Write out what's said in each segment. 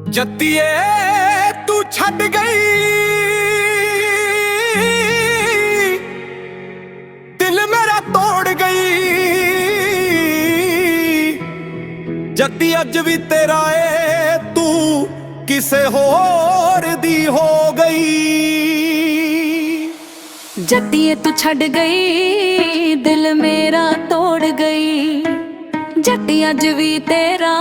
ਜੱਤੀਏ ਤੂੰ ਛੱਡ ਗਈ, ਦਿਲ ਮੇਰਾ ਤੋੜ ਗਈ। ਜੱਤੀ ਅੱਜ ਵੀ ਤੇਰਾ ਏ, ਤੂੰ ਕਿਸੇ ਹੋਰ ਦੀ ਹੋ ਗਈ। ਜੱਤੀਏ ਤੂੰ ਛੱਡ ਗਈ, ਦਿਲ ਮੇਰਾ ਤੋੜ ਗਈ। ਜੱਟੀ ਅੱਜ ਵੀ ਤੇਰਾ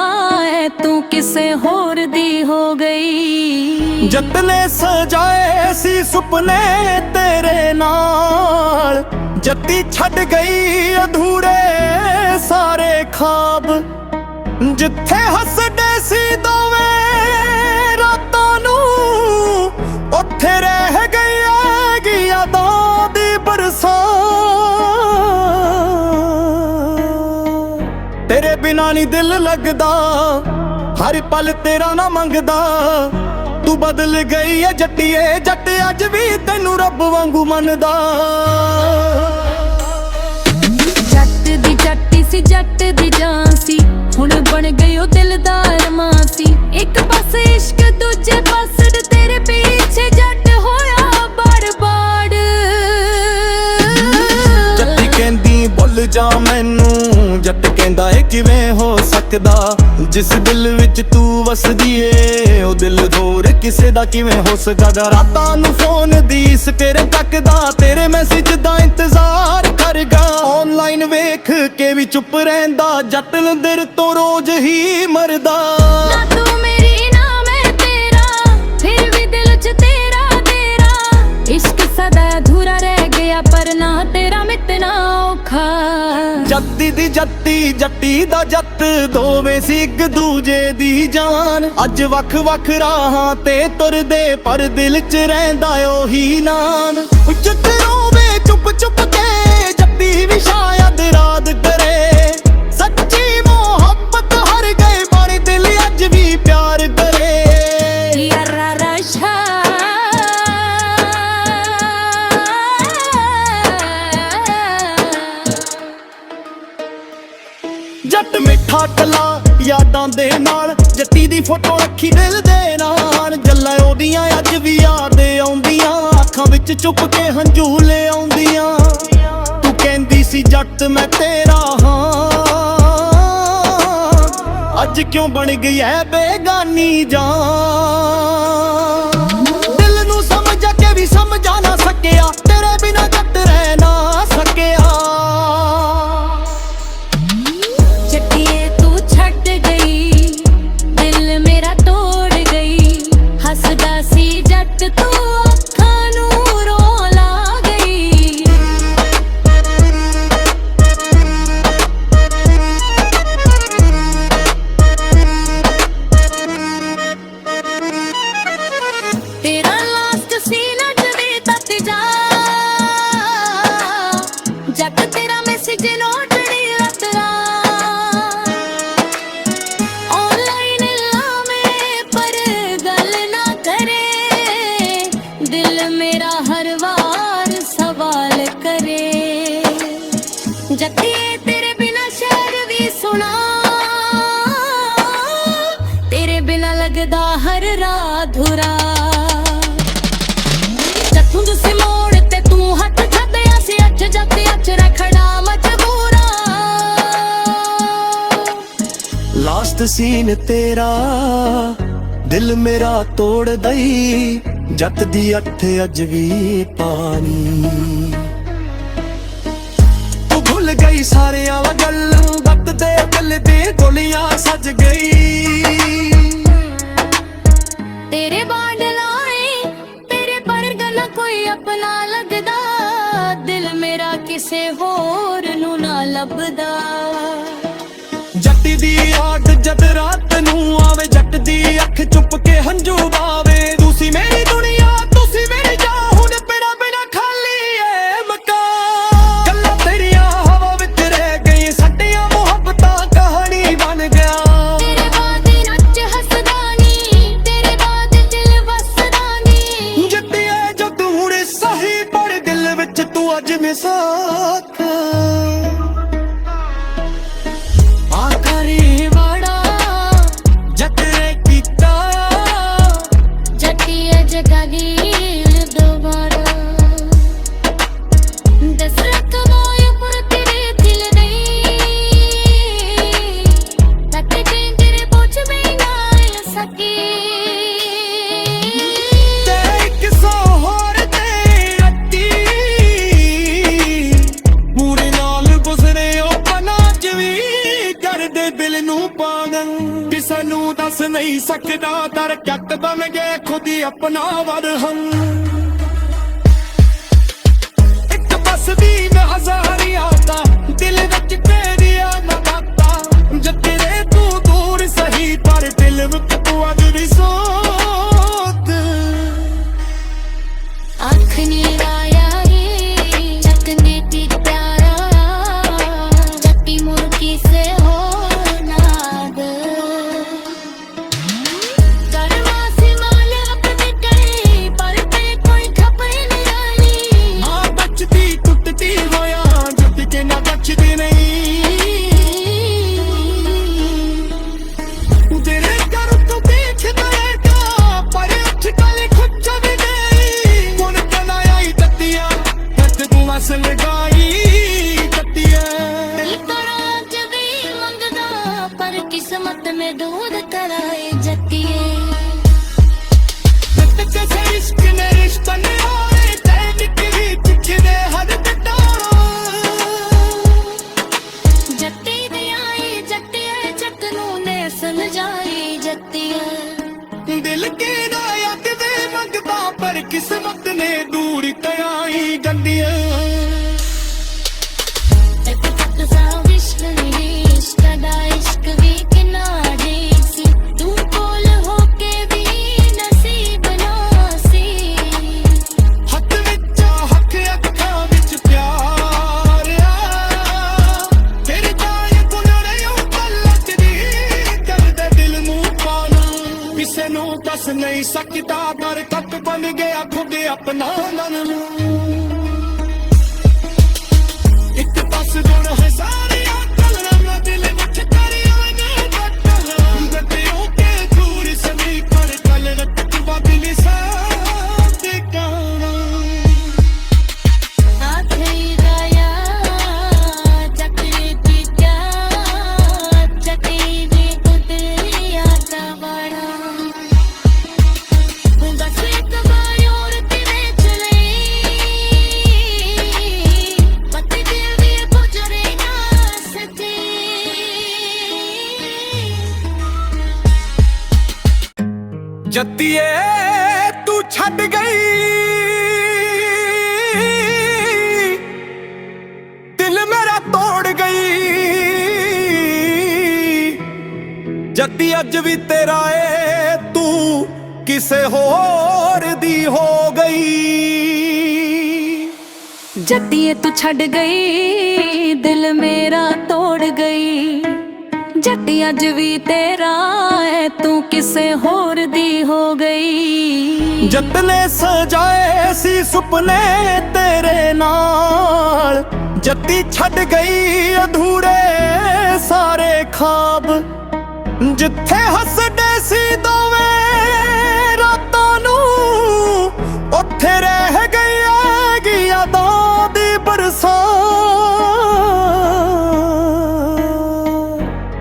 ਏ, ਤੂੰ ਕਿਸੇ ਹੋਰ ਦੀ ਹੋ ਗਈ। ਜੱਟ ਨੇ ਸਜਾਏ ਸੀ ਸੁਪਨੇ ਤੇਰੇ ਨਾਲ, ਜੱਤੀ ਛੱਡ ਗਈ ਅਧੂਰੇ ਸਾਰੇ ਖਾਬ। ਜਿੱਥੇ ਹੱਸਦੇ ਸੀ ਦੋਵੇਂ ਰਾਤਾਂ ਨੂੰ, ਉੱਥੇ ਰਹਿ ਗਈ ਯਾਦਾਂ ਦੀ ਬਰਸਾਤ। ਤੇਰੇ ਬਿਨਾਂ ਨਹੀਂ ਦਿਲ ਲੱਗਦਾ, ਹਰ ਪਲ ਤੇਰਾ ਨਾ ਮੰਗਦਾ। ਤੂੰ ਬਦਲ ਗਈ ਏ ਜੱਟੀਏ, ਜੱਟ ਅੱਜ ਵੀ ਤੈਨੂੰ ਰੱਬ ਵਾਂਗੂ ਮੰਨਦਾ। ਜੱਟ ਦੀ ਜੱਟੀ ਸੀ, ਜੱਟ ਦੀ ਜਾਨ ਸੀ, ਹੁਣ ਬਣ ਗਈ ਉਹ ਦਿਲ ਦਾ ਅਰਮਾਨ ਸੀ। ਇੱਕ ਪਾਸੇ ਇਸ਼ਕ ਦੂਜੇ ਪਾਸੇ ਤੇਰੇ ਪਿੱਛੇ ਜੱਟ ਹੋਇਆ ਬਰਬਾਦ। ਜੱਟੀ ਕਹਿੰਦੀ ਭੁੱਲ ਜਾ ਮੈਨੂੰ, ਜੱਟ ਕਹਿੰਦਾ ਏ ਕਿਵੇਂ ਹੋ ਸਕਦਾ। ਜਿਸ ਦਿਲ ਵਿੱਚ ਤੂੰ ਵਸਦੀ ਏ, ਉਹ ਦਿਲ ਹੋਰ ਕਿਸੇ ਦਾ ਕਿਵੇਂ ਹੋ ਸਕਦਾ। ਰਾਤਾਂ ਨੂੰ ਫੋਨ ਦੀ ਸਕਰੀਨ ਤੱਕਦਾ, ਤੇਰੇ ਮੈਸੇਜ ਦਾ ਇੰਤਜ਼ਾਰ ਕਰਗਾ। ਆਨਲਾਈਨ ਵੇਖ ਕੇ ਵੀ ਚੁੱਪ ਰਹਿੰਦਾ, ਜੱਟ ਦਿਲ ਤੋਂ ਰੋਜ਼ ਹੀ ਮਰਦਾ। ਨਾ ਤੂੰ ਮੇਰੀ ਨਾ ਮੈਂ ਤੇਰਾ, ਫਿਰ ਵੀ ਦਿਲ 'ਚ ਤੇਰਾ ਤੇਰਾ। ਇਸ਼ਕ ਸਦਾ ਅਧੂਰਾ ਰਹਿ ਗਿਆ, ਪਰ ਨਾ ਤੇਰਾ ਮਿਟਣਾ ਔਖਾ। ਜੱਤੀ ਦੀ ਜੱਤੀ, ਜੱਟੀ ਦਾ ਜੱਟ, ਦੋਵੇਂ ਸੀ ਇੱਕ ਦੂਜੇ ਦੀ ਜਾਨ। ਅੱਜ ਵੱਖ ਵੱਖ ਰਾਹਾਂ ਤੇ ਤੁਰਦੇ, ਪਰ ਦਿਲ 'ਚ ਰਹਿੰਦਾ ਉਹੀ ਨਾਮ। ਜੱਟ ਰੋਵੇ ਚੁੱਪ ਚੁੱਪ ਕੇ, ਜੱਟੀ ਵੀ ਸ਼ਾਇਦ ਰਾਦ ਕਰੇ। ਸੱਚੀ ਮੁਹੱਬਤ ਹਰ ਗਏ, ਪਰ ਦਿਲ ਅੱਜ ਵੀ ਪਿਆਰ ਕਰੇ। ਯਾਰਾ ਰਸ਼ਾ ਜੱਟ ਮਿੱਠਾ ਟਲਾ ਯਾਦਾਂ ਦੇ ਨਾਲ, ਜੱਟੀ ਦੀ ਫੋਟੋ ਰੱਖੀ ਦਿਲ ਦੇ ਨਾਲ। ਗੱਲਾਂ ਉਹਦੀਆਂ ਅੱਜ ਵੀ ਯਾਦ ਆਉਂਦੀਆਂ, ਅੱਖਾਂ ਵਿੱਚ ਚੁੱਪ ਕੇ ਹੰਝੂ ਲੈ ਆਉਂਦੀਆਂ। ਤੂੰ ਕਹਿੰਦੀ ਸੀ ਜੱਟ ਮੈਂ ਤੇਰਾ ਹਾਂ, ਅੱਜ ਕਿਉਂ ਬਣ ਗਈ ਐ ਬੇਗਾਨੀ ਜਾਨ। ਦਿਲ ਨੂੰ ਸਮਝ ਕੇ ਵੀ ਸਮਝਾ ਨਾ ਸਕਿਆ, ਤੇਰੇ ਬਿਨਾਂ ਜੱਟ ਰਹਿ ਨਾ ਸਕਿਆ। ਜੱਟੀਏ ਤੂੰ ਛੱਡ ਗਈ, ਦਿਲ ਮੇਰਾ ਤੋੜ ਗਈ। ਹੱਸਦਾ ਸੀ ਜੱਟ ਤੂੰ ਅੱਖਾਂ ਨੂੰ ਰੋ ਲਾ ਗਈ। ਤੇਰਾ ਲਾਸਟ ਸੀ ਨਾ ਜਦੇ ਤੱਕ ਜਾ, ਜੱਟ ਤੇਰਾ ਮੈਸੇਜ ਨੋਟ ਨਹੀਂ ਰੱਖਦਾ। ਆਨਲਾਈਨ ਲਾਵੇਂ ਪਰ ਗੱਲ ਨਾ ਕਰੇ, ਦਿਲ ਮੇਰਾ ਹਰ ਵਾਰ ਸਵਾਲ ਕਰੇ। ਜੱਟੀਏ ਤੇਰੇ ਬਿਨਾ ਸ਼ਹਿਰ ਵੀ ਸੁਣਾ, ਤੇਰੇ ਬਿਨਾ ਲੱਗਦਾ ਹਰ ਰਾਹ ਅਧੂਰਾ। ਜੱਟੂ ਜਿਸੇ ਮੋੜ ਤੇ ਤੂੰ ਹੱਥ ਛੱਡਿਆ ਸੀ, ਅੱਜ ਜੱਟ ਅੱਜ ਰੱਖਣਾ ਮਜਬੂਰਾ। ਲਾਸਟ ਸੀਨ ਤੇਰਾ, ਦਿਲ ਮੇਰਾ ਤੋੜ ਦਈ। ਜੱਟ ਦੀ ਅੱਖ ਅੱਜ ਵੀ ਪਾਣੀ। ਤੂੰ ਭੁੱਲ ਗਈ ਸਾਰਿਆਂ ਵਾ ਗੱਲ, ਵਕਤ ਦੇ ਦਿਲ ਦੇ ਗੋਲੀਆਂ ਸੱਜ ਗਈ। ਤੇਰੇ ਬਾਂਡ ਲਾਏ, ਤੇਰੇ ਪਰ ਗਲਾ ਕੋਈ ਆਪਣਾ ਲੱਗਦਾ। ਦਿਲ ਮੇਰਾ ਕਿਸੇ ਹੋਰ ਨੂੰ ਨਾ ਲੱਭਦਾ। ਜੱਟ ਦੀ ਯਾਦ ਜਦ ਰਾਤ ਨੂੰ ਆਵੇ, ਜੱਟ ਦੀ ਅੱਖ ਚੁੱਪ ਕੇ ਹੰਝੂ ਬਾਵੇ। ਤੁਸੀਂ ਮੇਰੀ ਦੁਨੀਆ, ਤੁਸੀਂ ਮੇਰੀ ਜਾਨ, ਹੁਣ ਬਿਨਾ ਬਿਨਾ ਖਾਲੀ ਏ ਮਕਾਨ। ਗੱਲਾਂ ਤੇਰੀਆਂ ਹਵਾ ਵਿੱਚ ਰਹਿ ਗਈ, ਸਾਡੀਆਂ ਮੁਹੱਬਤਾਂ ਕਹਾਣੀ ਬਣ ਗਿਆ। ਤੇਰੇ ਬਾਅਦ ਨੱਚ ਹੱਸਦਾ ਨੀ, ਤੇਰੇ ਬਾਅਦ ਦਿਲ ਵਸਦਾ ਨੀ। ਜੱਟੀਏ ਜੋ ਤੂੰ ਹੁਣ ਸਹੀ, ਪਰ ਦਿਲ ਵਿੱਚ ਤੂੰ ਅੱਜ ਮਿਸਾਕ। ਆਖਰੀ ਵਾੜਾ ਜੱਟ ਨੇ ਕੀਤਾ ਸਕੀ। ਤੇ ਕਿਸੇ ਹੋਰ ਦੇ ਅੱਤੀ ਪੂਰੇ ਨਾਲ ਗੁਜ਼ਰੇ ਉਹ ਪਲਾਂ ਚ ਵੀ ਕਰਦੇ ਦਿਲ ਨੂੰ ਪਾਗਲ। ਕਿਸੇ ਨੂੰ ਦੱਸ ਨਹੀਂ ਸਕਦਾ ਦਰ ਕੱਟ ਬਣ ਗਏ ਖੁਦ ਹੀ ਆਪਣਾ ਵਰਹਨ। ਇੱਕ ਬਸ ਦੀ ਮੈਂ ਹਜ਼ਾਰੀਆਂ ਦਾ ਦਿਲ ਵਿੱਚ ਤੇਰੀਆਂ ਨਾ ਬਾਤਾਂ। ਜਦ ਤੇਰੇ ਤੂੰ ਦੂਰ ਸਹੀ ਪਰ ਦਿਲ ਵਿੱਚ ਤੂੰ ਅੱਜ ਵੀ ਸੋਤ। ਅੱਖ ਨੀਰਾਇਆ ਏ ਚੱਕਨੇ ਦੀ ਪਿਆਰਾ ਜੱਟੀ ਮੁਰਕੀ ਸੇ ਹੋ ਨਾਦ। ਕਰਵਾ ਸੀ ਮਾਲ ਆਪਣੇ ਕਈ ਪਰ ਤੇ ਕੋਈ ਖਪੇ ਨਹੀਂ ਆਈ। ਆ ਬਚਦੀ ਟੁੱਟਦੀ ਹੋਇਆ ਜੁੱਟ ਕੇ ਨਾ ਬਚਦੀ ਨਹੀਂ। ਤੇਰੇ ਘਰ ਤੋਂ ਦੇਖਦਾ ਏਗਾ ਪਰ ਉੱਠ ਕਾਲੇ ਖੁੱਚ ਵੀ ਗਈ। ਹੁਣ ਕਨਾਈ ਤੱਤੀਆਂ ਹੱਥ ਤੂੰ ਵਸ ਲਗਾਈ ਤੱਤੀਆਂ। ਤਰ੍ਹਾਂ ਜਦੀ ਮੰਗਦਾ ਪਰ ਕਿਸਮਤ ਮੇ ਦੂਰ ਕਰਾਏ ਜੱਟੀਏ। जैसे इश्क ने रिश्ता ने आए तय निकली चिखने हद ਜੱਟੀ ਦੀ ਆਈ ਜੱਟੀਏ ਜੱਟ ਨੂੰ ਨੇ ਸਮਝਾਈ ਜੱਟੀਏ। दिल के नायक दे मंगता पर किस्मत ने दूर कयाई गंदियां। ਇੱਕ ਪੱਤ ਸਾ ਵਿਸ਼ਕ ਨਹੀਂ ਇਸ਼ਕ ਦਾ ਇਸ਼ਕ ਵੀ ਕਿਨਾਰੇ ਸੀ। ਤੂੰ ਕੋਲ ਹੋ ਕੇ ਵੀ ਨਸੀਬ ਨਾ ਸੀ। ਹੱਥ ਵਿੱਚ ਹੱਕ ਅੱਖਾਂ ਵਿੱਚ ਪਿਆਰ ਆ। ਤੇਰੇ ਜਾਏ ਗੁਨਰੇ ਉਹ ਪਲਟ ਦੀ ਕਰਦੇ ਦਿਲ ਨੂੰ ਪਾਣਾ। ਕਿਸੇ ਨੂੰ ਦੱਸ ਨਹੀਂ ਸਕਦਾ ਦਰ ਕੱਟ ਬਣ ਗਿਆ ਖੁਦ ਆਪਣਾ ਮਨ ਨੂੰ। ਇੱਕ ਪਾਸ ਗੁਣ ਹਜ਼ਾਰੀਆਂ ਕਲਰਾਂ ਮੈਂ ਦਿਲ ਵਿੱਚ ਕਰਿਆ ਨੇ ਬੱਟਲ। ਗੱਡਿਓ ਕੇ ਦੂਰ ਸਮੀ ਕਰ ਕਲ ਰੱਤ ਬਦਲੀ ਸਾਥ ਕਾਣਾ। ਆਖਰੀ ਰਾਇਆ ਜੱਟੀ ਦੀ ਪਿਆਰ ਜੱਟੀ ਦੀ ਕੁਦਰਿਆ ਦਾ ਬੜਾ। ਬਸ ਇੱਕ ਵਾਰ ਹੋਰ ਤੇਰੇ ਚਲੇ ਪੱਤੇ ਦਿਲ ਵੀ ਪੁੱਜਰੇ ਨਾ ਸਕੇ। ਜੱਤੀਏ ਤੂੰ ਛੱਡ ਗਈ ਦਿਲ ਮੇਰਾ ਤੋੜ ਗਈ। ਜੱਤੀ ਅੱਜ ਵੀ ਤੇਰਾ ਏ ਤੂੰ ਕਿਸੇ ਹੋਰ ਦੀ ਹੋ ਗਈ। ਜੱਟੀਏ ਤੂੰ ਛੱਡ ਗਈ ਦਿਲ ਮੇਰਾ ਤੋੜ ਗਈ। ਜੱਟੀ ਅੱਜ ਵੀ ਤੇਰਾ ਐ ਤੂੰ ਕਿਸੇ ਹੋਰ ਦੀ ਹੋ ਗਈ। ਜੱਟ ਨੇ ਸਜਾਏ ਸੀ ਸੁਪਨੇ ਤੇਰੇ ਨਾਲ। ਜੱਟੀ ਛੱਡ ਗਈ ਅਧੂਰੇ ਸਾਰੇ ਖਾਬ। ਜਿੱਥੇ ਹੱਸਦੇ ਸੀ ਦੋਵੇਂ ਰਾਤਾਂ ਨੂੰ ਉੱਥੇ ਰਹਿ ਗਈ ਯਾਦਾਂ ਦੀ ਬਰਸਾਤ।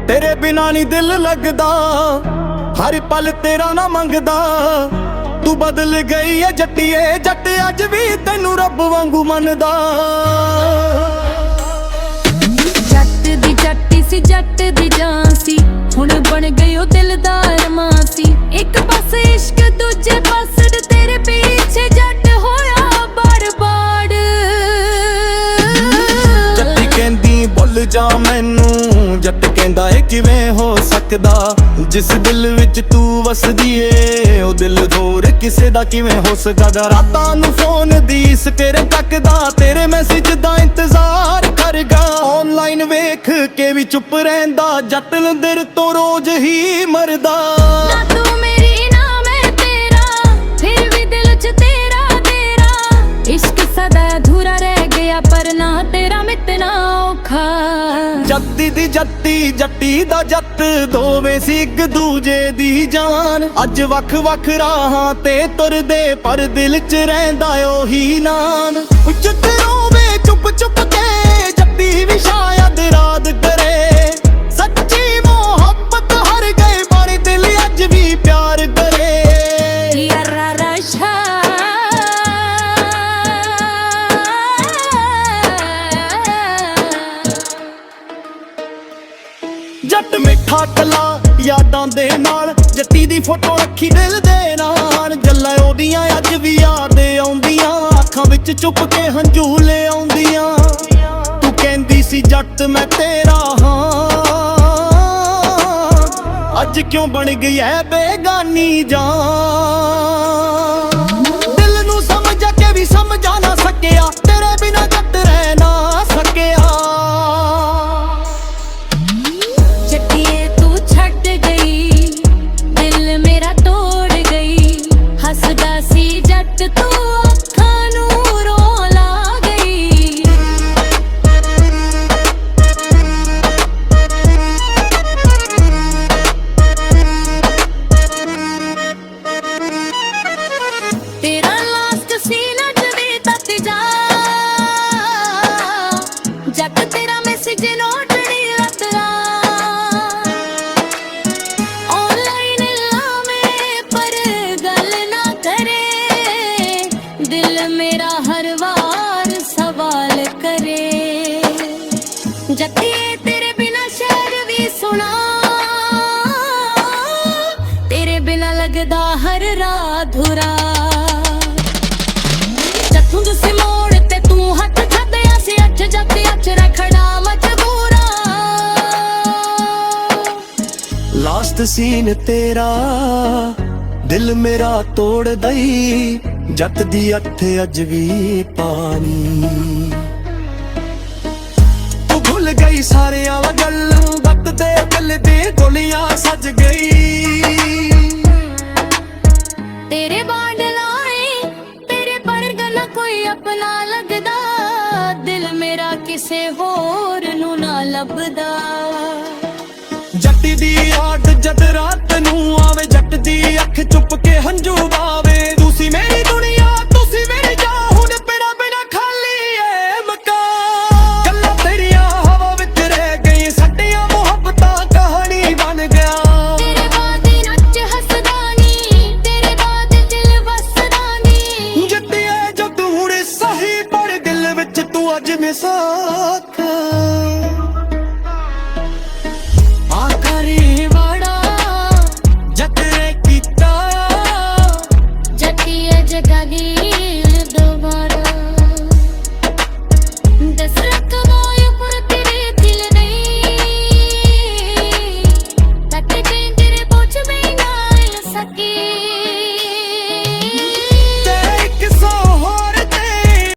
ਤੇਰੇ ਬਿਨਾਂ ਨਹੀਂ ਦਿਲ ਲੱਗਦਾ ਹਰ ਪਲ ਤੇਰਾ ਨਾ ਮੰਗਦਾ। ਤੂੰ ਬਦਲ ਗਈ ਏ ਜੱਟੀਏ ਜੱਟ ਅੱਜ ਵੀ ਤੈਨੂੰ ਰੱਬ ਵਾਂਗੂ ਮੰਨਦਾ। ਜੱਟ ਦੀ ਜੱਟੀ ਸੀ ਜੱਟ ਦੀ ਜਾਨ ਸੀ ਹੁਣ ਬਣ ਗਈ ਉਹ ਦਿਲ ਦਾ ਅਰਮਾਨ ਸੀ। ਇੱਕ ਪਾਸੇ ਇਸ਼ਕ ਦੂਜੇ ਪਾਸੇ ਤੇਰੇ ਪਿੱਛੇ ਜੱਟ ਹੋਇਆ ਬਰਬਾਦ। ਜੱਟੀ ਕਹਿੰਦੀ ਭੁੱਲ ਜਾ ਮੈਨੂੰ ਜੱਟ ਕਹਿੰਦਾ ਏ ਕਿਵੇਂ ਹੋ ਸਕਦਾ। ਜਿਸ ਦਿਲ ਵਿੱਚ ਤੂੰ ਵਸਦੀ ਏ ਉਹ ਦਿਲ ਹੋਰ ਕਿਸੇ ਦਾ ਕਿਵੇਂ ਹੋ ਸਕਦਾ। ਰਾਤਾਂ ਨੂੰ ਫੋਨ ਦੀ ਸਕਰ ਤੱਕਦਾ ਤੇਰੇ ਮੈਸੇਜ ਦਾ ਇੰਤਜ਼ਾਰ ਕਰਗਾ। ਆਨਲਾਈਨ ਵੇਖ ਕੇ ਵੀ ਚੁੱਪ ਰਹਿੰਦਾ ਜੱਟ ਦਿਲ ਤੋਂ ਰੋਜ਼ ਹੀ ਮਰਦਾ। ਨਾ ਤੂੰ ਮੇਰੀ ਨਾ ਮੈਂ ਤੇਰਾ ਫਿਰ ਵੀ ਦਿਲ ਚ ਤੇਰਾ ਤੇਰਾ ਇਸ਼ਕ ਸਦਾ ਅਧੂਰਾ ਰਹਿ ਗਿਆ ਪਰ ਨਾ ਤੇਰਾ ਮਿਟਣਾ ਔਖਾ। ਜੱਤੀ ਦੀ ਜੱਟੀ ਜੱਟੀ ਦਾ ਜੱਟ ਦੋਵੇਂ ਸੀ ਇੱਕ ਦੂਜੇ ਦੀ ਜਾਨ। ਅੱਜ ਵੱਖ ਵੱਖ ਰਾਹਾਂ ਤੇ ਤੁਰਦੇ ਪਰ ਦਿਲ 'ਚ ਰਹਿੰਦਾ ਉਹੀ ਨਾਮ। ਜੱਟ ਰੋਵੇ ਚੁੱਪ ਚੁੱਪ ਕੇ ਜੱਟੀ ਵੀ ਸ਼ਾਇਦ ਰਾਤ ਕਰੇ। ਸੱਚੀ ਮੁਹੱਬਤ ਹਰ ਗਏ ਪਰ ਦਿਲ ਅੱਜ ਵੀ ਪਿਆਰ ਫੋਟੋ ਰੱਖੀ ਦਿਲ ਦੇ ਨਾਲ, ਗੱਲਾਂ ਉਹਦੀਆਂ ਅੱਜ ਵੀ ਯਾਦ ਆਉਂਦੀਆਂ, ਅੱਖਾਂ ਵਿੱਚ ਚੁੱਪ ਕੇ ਹੰਝੂ ਲੈ ਆਉਂਦੀਆਂ। ਤੂੰ ਕਹਿੰਦੀ ਸੀ ਜੱਟ ਮੈਂ ਤੇਰਾ ਹਾਂ, ਅੱਜ ਕਿਉਂ ਬਣ ਗਈ ਐ ਬੇਗਾਨੀ ਜਾਨ। ਦਿਲ ਨੂੰ ਸਮਝਾ ਕੇ ਵੀ ਸਮਝਾ ਨਾ ਸਕਿਆ, ਤੇਰੇ ਬਿਨਾਂ ਜੱਟ ਰਹਿ ਨਾ ਸਕਿਆ। ਜੱਟੀਏ ਤੂੰ ਛੱਡ ਗਈ, ਦਿਲ ਮੇਰਾ ਤੋੜ ਗਈ, ਹੱਸਦਾ ਸੀ ਜੱਟ ਤੂੰ ਅੱਖਾਂ ਨੂੰ ਰੋਣ ਲਾ ਗਈ। ਤੇਰਾ ਲਾਸਟ ਸੀ ਨਾ ਜਵੇ ਤੱਕ ਜਾ, ਜੱਟ ਤੇਰਾ ਮੈਸੇਜ ਨੋਟ ਨਹੀਂ ਰੱਖਦਾ। ਆਨਲਾਈਨ ਲਾਵੇਂ ਪਰ ਗੱਲ ਨਾ ਕਰੇ, ਦਿਲ ਮੇਰਾ ਹਰ ਵਾਰ ਸਵਾਲ ਕਰੇ। ਜੱਟੀਏ ਤੇਰੇ ਬਿਨਾ ਸ਼ਹਿਰ ਵੀ ਸੁਣਾ, ਤੇਰੇ ਬਿਨਾ ਲੱਗਦਾ ਹਰ ਰਾਹ ਅਧੂਰਾ। ਜੱਟੂ ਜਿਸੇ ਮੋੜ ਤੇ ਤੂੰ ਹੱਥ ਛੱਡਿਆ ਸੀ, ਅੱਜ ਜੱਟ ਅੱਜ ਰੱਖਣਾ ਮਜਬੂਰਾ। ਲਾਸਟ ਸੀਨ ਤੇਰਾ ਦਿਲ ਮੇਰਾ ਤੋੜ ਦਈ, ਜੱਟ ਦੀ ਅੱਖ ਅੱਜ ਵੀ ਪਾਣੀ। ਤੂੰ ਭੁੱਲ ਗਈ ਸਾਰਿਆਂ ਗੱਲ, ਵਕਤ ਦੇ ਦਿਲ ਦੇ ਗੋਲੀਆਂ ਸੱਜ ਗਈ। ਤੇਰੇ ਬਾਂਡ ਲਾਏ ਤੇਰੇ ਪਰ ਨਾ ਕੋਈ ਆਪਣਾ ਲੱਗਦਾ, ਦਿਲ ਮੇਰਾ ਕਿਸੇ ਹੋਰ ਨੂੰ ਨਾ ਲੱਭਦਾ। ਜੱਟ ਦੀ ਯਾਦ ਜਦ ਰਾਤ ਨੂੰ ਆਵੇ, ਜੱਟ ਦੀ ਅੱਖ ਚੁੱਪ ਕੇ ਹੰਝੂ ਬਾਵੇ। ਤੁਸੀਂ ਮੇਰੀ ਦੁਨੀਆ ਤੁਸੀਂ ਮੇਰੀ ਜਾਨ, ਹੁਣ ਬਿਨਾ ਬਿਨਾ ਖਾਲੀ ਏ ਮਕਾਨ। ਗੱਲਾਂ ਤੇਰੀਆਂ ਹਵਾ ਵਿੱਚ ਰਹਿ ਗਈ, ਸਾਡੀਆਂ ਮੁਹੱਬਤਾਂ ਕਹਾਣੀ ਬਣ ਗਿਆ। ਤੇਰੇ ਬਾਅਦ ਨੱਚ ਹੱਸਦਾ ਨੀ, ਤੇਰੇ ਬਾਅਦ ਦਿਲ ਵਸਦਾ ਨੀ। ਜੱਟੀਏ ਜੋ ਤੂੰ ਹੁਣ ਸਹੀ ਪਰ ਦਿਲ ਵਿੱਚ ਤੂੰ ਅੱਜ ਮਿਸਾਕ। ਆਖਰੀ ਵਾੜਾ ਜੱਟ ਨੇ ਕੀਤਾ, ਜੱਟੀਏ ਜਗਾ ਗਈ ਦੁਬਾਰਾ। ਦਸ ਰੱਖਵਾਂ ਉੱਪਰ ਤੇਰੇ ਦਿਲ ਨਹੀਂ, ਤੱਕ ਤੇਰੇ ਪਹੁੰਚ ਮੈਂ ਨਾ ਸਕੀ।